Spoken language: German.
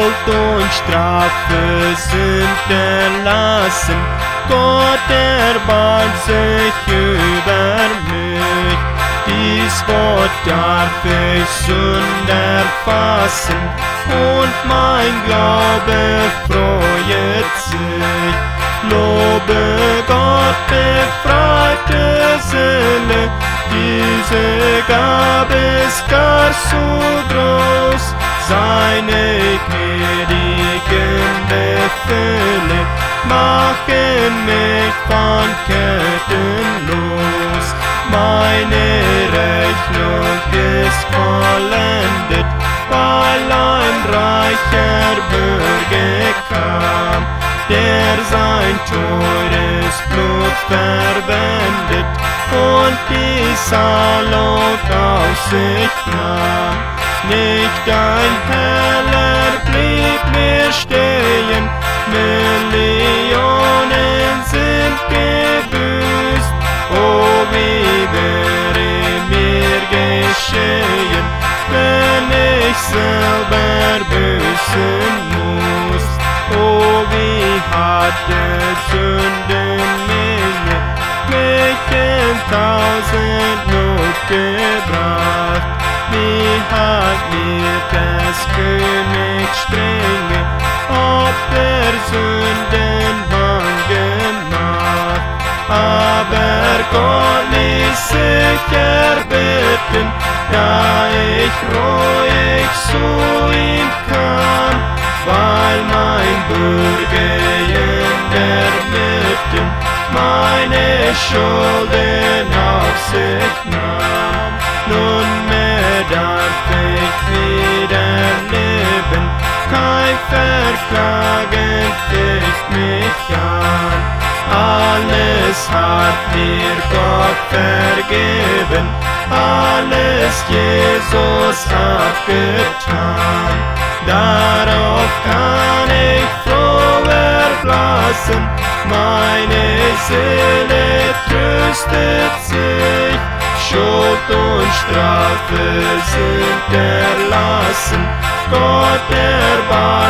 Schuld und Strafe sind erlassen. Gott erbarmt sich über mich. Dies Wort darf ich Sünder fassen, und mein Glaube freut sich. Lobe Gott, befreite Seele, diese Gabe ist gar so groß. Seine gnädigen Befehle machen mich von Ketten los. Meine Rechnung ist vollendet, weil ein reicher Bürger kam, der sein teures Blut verwendet und die Salung auf sich nahm. Nicht ein Heller blieb mir stehen, Millionen sind gebüßt. Oh, wie wäre mir geschehen, wenn ich selber büßen muss. Oh, wie hat der Sündenmenge mich in 1000 Not gebracht. Wie hat mir des Königs Strenge ob der Sündenbann gemacht. Aber Gott ließ sich erbitten, da ich ruhig zu ihm kam, weil mein Bürger in der Mitte meine Schulden auf sich nahm. Nunmehr darf ich wieder leben, kein Verklagen ficht mich an. Alles hat mir Gott vergeben, alles Jesus abgetan. Darauf kann ich froh erblassen, meine Seele tröstet sich. Schuld und Strafe sind erlassen, Gott erbarmt